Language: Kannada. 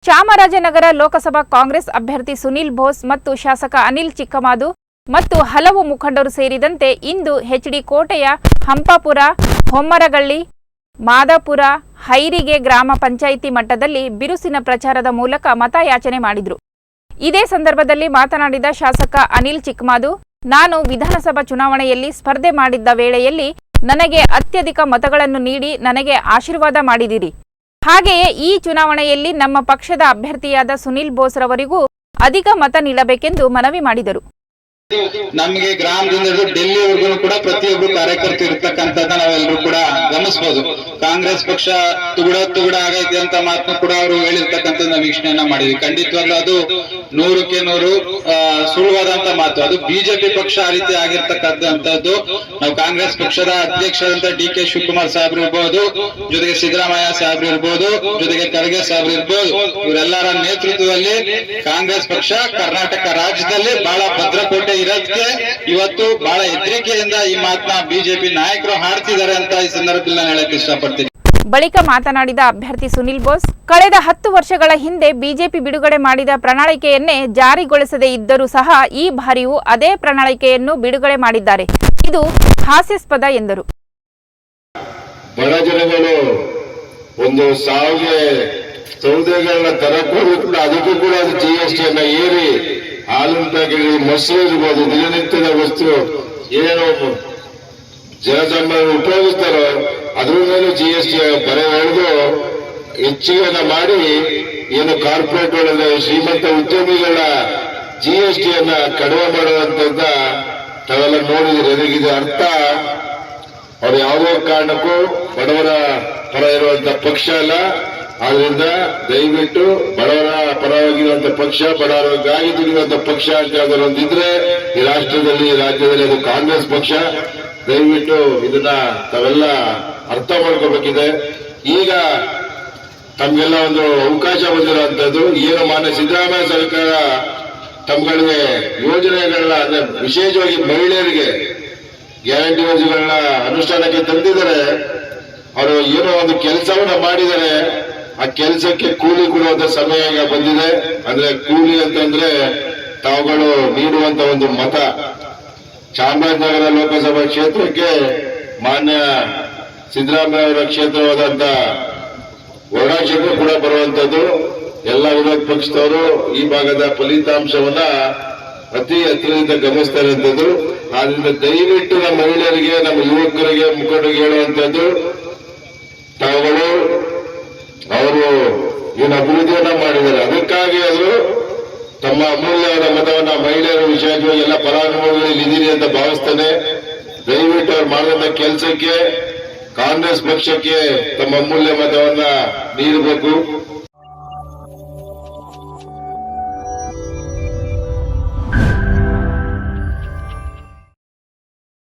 ಚಾಮರಾಜನಗರ ಲೋಕಸಭಾ ಕಾಂಗ್ರೆಸ್ ಅಭ್ಯರ್ಥಿ ಸುನಿಲ್ ಬೋಸ್ ಮತ್ತು ಶಾಸಕ ಅನಿಲ್ ಚಿಕ್ಕಮಾದು ಮತ್ತು ಹಲವು ಮುಖಂಡರು ಸೇರಿದಂತೆ ಇಂದು ಎಚ್ಡಿ ಕೋಟೆಯ ಹಂಪಾಪುರ, ಹೊಮ್ಮರಗಳ್ಳಿ, ಮಾದಾಪುರ, ಹೈರಿಗೆ ಗ್ರಾಮ ಪಂಚಾಯಿತಿ ಮಟ್ಟದಲ್ಲಿ ಬಿರುಸಿನ ಪ್ರಚಾರದ ಮೂಲಕ ಮತಯಾಚನೆ ಮಾಡಿದರು. ಇದೇ ಸಂದರ್ಭದಲ್ಲಿ ಮಾತನಾಡಿದ ಶಾಸಕ ಅನಿಲ್ ಚಿಕ್ಕಮಾದು, ನಾನು ವಿಧಾನಸಭಾ ಚುನಾವಣೆಯಲ್ಲಿ ಸ್ಪರ್ಧೆ ಮಾಡಿದ್ದ ವೇಳೆಯಲ್ಲಿ ನನಗೆ ಅತ್ಯಧಿಕ ಮತಗಳನ್ನು ನೀಡಿ ನನಗೆ ಆಶೀರ್ವಾದ ಮಾಡಿದಿರಿ. ಹಾಗೆಯೇ ಈ ಚುನಾವಣೆಯಲ್ಲಿ ನಮ್ಮ ಪಕ್ಷದ ಅಭ್ಯರ್ಥಿಯಾದ ಸುನಿಲ್ ಬೋಸ್ ರವರಿಗೂ ಅಧಿಕ ಮತ ನೀಡಬೇಕೆಂದು ಮನವಿ ಮಾಡಿದರು. ನಮಗೆ ಗ್ರಾಮದಿಂದ ಡೆಲ್ಲಿವರೆಗೂ ಕೂಡ ಪ್ರತಿಯೊಬ್ಬರು ಕಾರ್ಯಕರ್ತರು ಇರ್ತಕ್ಕಂಥದ್ದನ್ನ ನಾವೆಲ್ಲರೂ ಕೂಡ ಗಮನಿಸಬಹುದು. ಕಾಂಗ್ರೆಸ್ ಪಕ್ಷ ತುಗುಡ ಆಗೈತೆ ಅಂತ ಮಾತನ್ನು ಕೂಡ ಅವರು ಹೇಳಿರ್ತಕ್ಕಂಥದ್ದು ನಾವು ವೀಕ್ಷಣೆಯನ್ನ ಮಾಡಿದ್ವಿ. ಖಂಡಿತವಾಗ್ಲೂ ಅದು 100ಕ್ಕೆ 100 ಸುಳ್ಳುವಾದಂತ ಮಾತು. ಅದು ಬಿಜೆಪಿ ಪಕ್ಷ ಆ ರೀತಿ ಆಗಿರ್ತಕ್ಕಂಥದ್ದು. ನಾವು ಕಾಂಗ್ರೆಸ್ ಪಕ್ಷದ ಅಧ್ಯಕ್ಷರಾದಂತ DK ಶಿವಕುಮಾರ್ ಸಾಹೇಬ್ರು ಇರ್ಬೋದು, ಜೊತೆಗೆ ಸಿದ್ದರಾಮಯ್ಯ ಸಾಹೇಬ್ರು ಇರ್ಬೋದು, ಜೊತೆಗೆ ಖರ್ಗೆ ಸಾಹೇಬ್ರು ಇರ್ಬೋದು, ಇವರೆಲ್ಲರ ನೇತೃತ್ವದಲ್ಲಿ ಕಾಂಗ್ರೆಸ್ ಪಕ್ಷ ಕರ್ನಾಟಕ ರಾಜ್ಯದಲ್ಲಿ ಬಹಳ ಭದ್ರಕೋಟೆ ಇರೋದಕ್ಕೆ ಇವತ್ತು ಬಹಳ ಹೆದರಿಕೆಯಿಂದ ಈ ಮಾತನ್ನ ಬಿಜೆಪಿ ನಾಯಕರು ಹಾಡ್ತಿದ್ದಾರೆ ಅಂತ ಈ ಸಂದರ್ಭದಲ್ಲಿ ನಾನು ಹೇಳಕ್ ಇಷ್ಟಪಡ್ತೀನಿ. ಬಳಿಕ ಮಾತನಾಡಿದ ಅಭ್ಯರ್ಥಿ ಸುನಿಲ್ ಬೋಸ್, ಕಳೆದ 10 ವರ್ಷಗಳ ಹಿಂದೆ ಬಿಜೆಪಿ ಬಿಡುಗಡೆ ಮಾಡಿದ ಪ್ರಣಾಳಿಕೆಯನ್ನೇ ಜಾರಿಗೊಳಿಸದೇ ಇದ್ದರೂ ಸಹ ಈ ಬಾರಿಯೂ ಅದೇ ಪ್ರಣಾಳಿಕೆಯನ್ನು ಬಿಡುಗಡೆ ಮಾಡಿದ್ದಾರೆ. ಇದು ಹಾಸ್ಯಾಸ್ಪದ ಎಂದರು. ಬಡ ಜನಗಳು ಒಂದು ಸಾವಿಗೆ ಸೌದೆಗಳನ್ನ ತರಕೋದು, ಅದಕ್ಕೂ ಕೂಡ GST ಅನ್ನ ಏರಿ ಹಾಲಿನ ಪ್ಯಾಕೆಟ್, ಮೊಸರು ಇರ್ಬೋದು, ದಿನನಿತ್ಯದ ವಸ್ತು ಏನು ಜನಸಾಮಾನ್ಯರು ಉಪಯೋಗಿಸ್ತಾರೋ ಅದ್ರ ಮೇಲೂ GST ಬರೆ ಎಳೆದು ಹೆಚ್ಚಿಗೆ ಮಾಡಿ ಏನು ಕಾರ್ಪೊರೇಟ್ ಒಳಗೆ ಶ್ರೀಮಂತ ಉದ್ಯಮಿಗಳ GST ಅನ್ನ ಕಡಿಮೆ ಮಾಡುವಂತದ್ದ ತಾವೆಲ್ಲ ನೋಡಿದ್ರೆ ನನಗಿದೆ ಅರ್ಥ. ಅವ್ರು ಯಾವುದೇ ಕಾರಣಕ್ಕೂ ಬಡವರ ಪರ ಇರುವಂತ ಪಕ್ಷ ಅಲ್ಲ. ಆದ್ರಿಂದ ದಯವಿಟ್ಟು ಬಡವರ ಪರವಾಗಿರುವಂತ ಪಕ್ಷ, ಬಡವರಿಗಾಗಿ ದುಡಿಯುವಂತ ಪಕ್ಷ ಅಂತ ಯಾವ್ದಾದ್ರು ಒಂದಿದ್ರೆ ಈ ರಾಷ್ಟ್ರದಲ್ಲಿ, ರಾಜ್ಯದಲ್ಲಿ ಅದು ಕಾಂಗ್ರೆಸ್ ಪಕ್ಷ. ದಯವಿಟ್ಟು ಇದನ್ನ ತಾವೆಲ್ಲ ಅರ್ಥ ಮಾಡ್ಕೋಬೇಕಿದೆ. ಈಗ ತಮ್ಗೆಲ್ಲ ಒಂದು ಅವಕಾಶ ಬಂದಿರುವಂತದ್ದು ಏನು ಮಾನ್ಯ ಸಿದ್ದರಾಮಯ್ಯ ಸರ್ಕಾರ ತಮ್ಗಳಿಗೆ ಯೋಜನೆಗಳನ್ನ, ಅಂದ್ರೆ ವಿಶೇಷವಾಗಿ ಮಹಿಳೆಯರಿಗೆ ಗ್ಯಾರಂಟಿ ಯೋಜನೆಗಳನ್ನ ಅನುಷ್ಠಾನಕ್ಕೆ ತಂದಿದ್ದಾರೆ. ಅವರು ಏನೋ ಒಂದು ಕೆಲಸವನ್ನ ಮಾಡಿದ್ದಾರೆ. ಆ ಕೆಲಸಕ್ಕೆ ಕೂಲಿ ಕೊಡುವಂತ ಸಮಯ ಈಗ ಬಂದಿದೆ. ಅಂದ್ರೆ ಕೂಲಿ ಅಂತಂದ್ರೆ ತಾವುಗಳು ನೀಡುವಂತ ಒಂದು ಮತ. ಚಾಮರಾಜನಗರ ಲೋಕಸಭಾ ಕ್ಷೇತ್ರಕ್ಕೆ ಮಾನ್ಯ ಸಿದ್ದರಾಮಯ್ಯ ಅವರ ಕ್ಷೇತ್ರವಾದಂತ ವರ್ಣಾ ಕ್ಷೇತ್ರ ಕೂಡ ಬರುವಂತದ್ದು. ಎಲ್ಲ ವಿರೋಧ ಪಕ್ಷದವರು ಈ ಭಾಗದ ಫಲಿತಾಂಶವನ್ನ ಅತಿ ಹತ್ತಿರದಿಂದ ಗಮನಿಸ್ತಾ ಇರುವಂತದ್ದು. ಆದ್ರಿಂದ ದಯವಿಟ್ಟು ನಮ್ಮ ಮಹಿಳೆಯರಿಗೆ, ನಮ್ಮ ಯುವಕರಿಗೆ, ಮುಖಂಡರಿಗೆ ಹೇಳುವಂತದ್ದು, ತಾವುಗಳು ಅವರು ಏನು ಅಭಿವೃದ್ಧಿಯನ್ನ ಮಾಡಿದ್ದಾರೆ, ಅದಕ್ಕಾಗಿ ಅವರು ತಮ್ಮ ಅಮೂಲ್ಯವಾದ ಮತವನ್ನ ಮಹಿಳೆಯರು ವಿಶೇಷವಾಗಿ ಎಲ್ಲ ಫಲಾನುಭವಿಗಳಲ್ಲಿ ಇದ್ದೀರಿ ಅಂತ ಭಾವಿಸ್ತಾನೆ. ದಯವಿಟ್ಟು ಅವ್ರು ಮಾಡಿದಂತ ಕೆಲಸಕ್ಕೆ ಕಾಂಗ್ರೆಸ್ ಪಕ್ಷಕ್ಕೆ ತಮ್ಮ ಅಮೂಲ್ಯ ಮತವನ್ನ ನೀಡಬೇಕು.